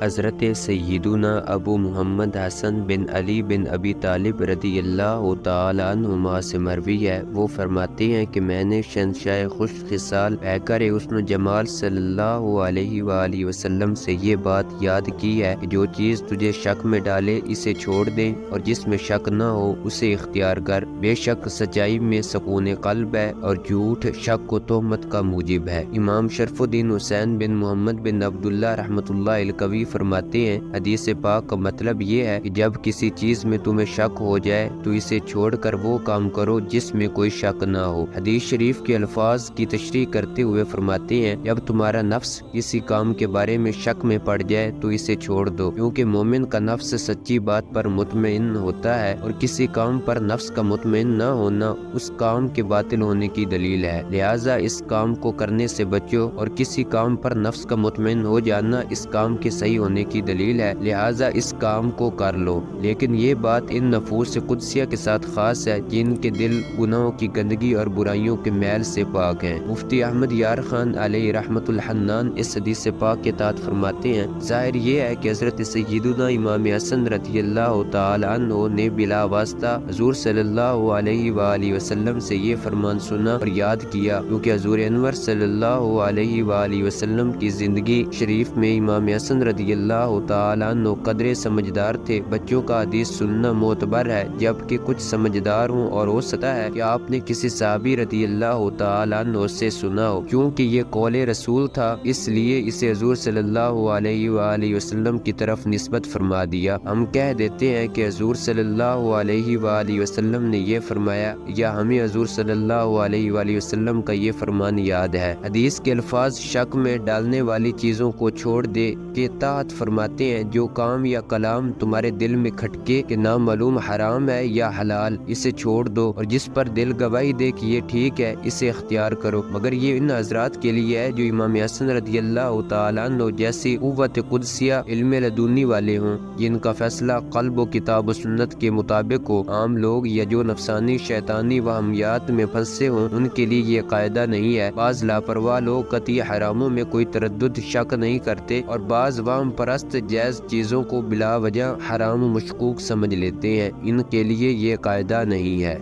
حضرت سیدنا ابو محمد حسن بن علی بن ابی طالب رضی اللہ تعالیٰ عنہما سے مروی ہے، وہ فرماتے ہیں کہ میں نے شہنشاہ خوش خصال پیکر حسن و جمال صلی اللہ علیہ وآلہ وسلم سے یہ بات یاد کی ہے کہ جو چیز تجھے شک میں ڈالے اسے چھوڑ دیں، اور جس میں شک نہ ہو اسے اختیار کر۔ بے شک سچائی میں سکون قلب ہے، اور جھوٹ شک و تہمت کا موجب ہے۔ امام شرف الدین حسین بن محمد بن عبداللہ رحمۃ اللہ القوی فرماتے ہیں، حدیث پاک کا مطلب یہ ہے کہ جب کسی چیز میں تمہیں شک ہو جائے تو اسے چھوڑ کر وہ کام کرو جس میں کوئی شک نہ ہو۔ حدیث شریف کے الفاظ کی تشریح کرتے ہوئے فرماتے ہیں، جب تمہارا نفس کسی کام کے بارے میں شک میں پڑ جائے تو اسے چھوڑ دو، کیونکہ مومن کا نفس سچی بات پر مطمئن ہوتا ہے، اور کسی کام پر نفس کا مطمئن نہ ہونا اس کام کے باطل ہونے کی دلیل ہے۔ لہٰذا اس کام کو کرنے سے بچو، اور کسی کام پر نفس کا مطمئن ہو جانا اس کام کے صحیح ہونے کی دلیل ہے، لہٰذا اس کام کو کر لو۔ لیکن یہ بات ان نفوس قدسیہ کے ساتھ خاص ہے جن کے دل گناہوں کی گندگی اور برائیوں کے میل سے پاک ہیں۔ مفتی احمد یار خان علیہ رحمۃ الحنان اس حدیث پاک کے تحت فرماتے ہیں، ظاہر یہ ہے کہ حضرت سیدنا امام حسن رضی اللہ تعالی عنہ نے بلا واسطہ حضور صلی اللہ علیہ وآلہ وسلم سے یہ فرمان سنا اور یاد کیا، کیونکہ حضور انور صلی اللہ علیہ وآلہ وسلم کی زندگی شریف میں امام حسن رضی اللہ تعالیٰ عنہ قدرے سمجھدار تھے۔ بچوں کا حدیث سننا معتبر ہے، جبکہ کچھ سمجھدار ہوں، اور ہو سکتا ہے کہ آپ نے کسی صحابی رضی اللہ تعالیٰ عنہ سے سنا ہو۔ کیونکہ یہ قول رسول تھا، اس لیے اسے حضور صلی اللہ علیہ وآلہ وسلم کی طرف نسبت فرما دیا۔ ہم کہہ دیتے ہیں کہ حضور صلی اللہ علیہ وآلہ وسلم نے یہ فرمایا، یا ہمیں حضور صلی اللہ علیہ وآلہ وسلم کا یہ فرمان یاد ہے۔ حدیث کے الفاظ شک میں ڈالنے والی چیزوں کو چھوڑ دے کے تحت فرماتے ہیں، جو کام یا کلام تمہارے دل میں کھٹکے کہ نامعلوم حرام ہے یا حلال، اسے چھوڑ دو، اور جس پر دل گواہی دے کہ یہ ٹھیک ہے اسے اختیار کرو۔ مگر یہ ان حضرات کے لیے ہے جو امام حسن رضی اللہ تعالیٰ عنہ جیسی قوت قدسیہ علم لدنی والے ہوں، جن کا فیصلہ قلب و کتاب و سنت کے مطابق ہو۔ عام لوگ یا جو نفسانی شیطانی وہمیات میں پھنسے ہوں، ان کے لیے یہ قاعدہ نہیں ہے۔ بعض لاپرواہ لوگ قطعی حراموں میں کوئی تردد شک نہیں کرتے، اور بعض وہم پرست جائز چیزوں کو بلا وجہ حرام و مشکوک سمجھ لیتے ہیں، ان کے لیے یہ قاعدہ نہیں ہے۔